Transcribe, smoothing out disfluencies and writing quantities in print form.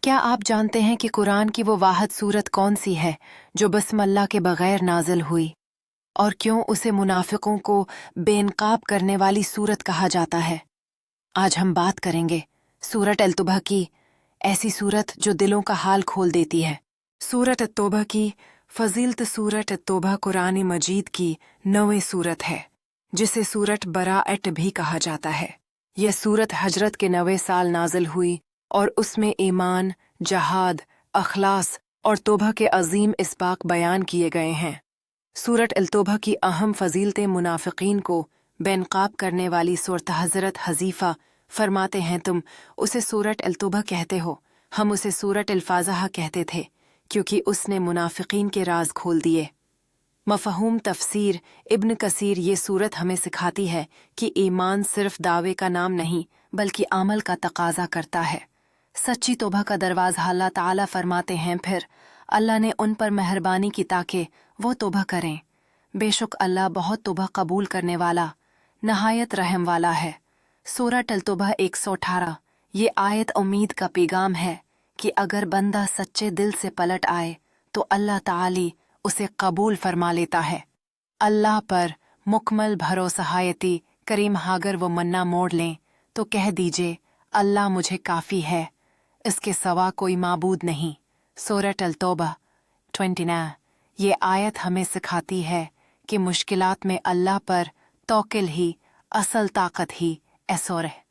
क्या आप जानते हैं कि कुरान की वो वाहिद सूरत कौन सी है जो बस्मल्लाह के बगैर नाजिल हुई, और क्यों उसे मुनाफिकों को बेनकाब करने वाली सूरत कहा जाता है? आज हम बात करेंगे सूरत अल-तौबा की, ऐसी सूरत जो दिलों का हाल खोल देती है। सूरत अल-तौबा की फजीलत सूरत अल-तौबा कुरान मजीद की 9वीं सूरत है, जिसे सूरत बराअत भी कहा जाता है। यह सूरत हजरत के 9वें साल नाजिल हुई और उसमें ईमान, जहाद, अखलास और तौबा के अजीम इसबाक बयान किए गए हैं। सूरत अल-तौबा की अहम फजीलतें मुनाफिकीन को बेनकाब करने वाली सूरत। हजरत हजीफा फरमाते हैं, तुम उसे सूरत अल-तौबा कहते हो, हम उसे सूरत अल-फाज़ह कहते थे, क्योंकि उसने मुनाफिकीन के राज खोल दिए। मफ़हूम तफसीर इब्न कसीर ये सूरत हमें सिखाती है कि ईमान सिर्फ दावे का नाम नहीं बल्कि अमल का तकाजा करता है। सच्ची तौबा का दरवाज़ा अल्लाह ताला फरमाते हैं, फिर अल्लाह ने उन पर मेहरबानी की ताकि वो तौबा करें। बेशक अल्लाह बहुत तौबा कबूल करने वाला, नहायत रहम वाला है। सूरत अल-तौबा 118। ये आयत उम्मीद का पैगाम है कि अगर बंदा सच्चे दिल से पलट आए तो अल्लाह ताली उसे कबूल फरमा लेता है। अल्लाह पर मुकम्मल भरोसा करीम हागर वो मन्ना मोड़ लें तो कह दीजिए, अल्लाह मुझे काफ़ी है, इसके सवा कोई माबूद नहीं। सूरत अल-तौबा 29। ये आयत हमें सिखाती है कि मुश्किलात में अल्लाह पर तौक्ल ही असल ताकत ही ऐसोर है।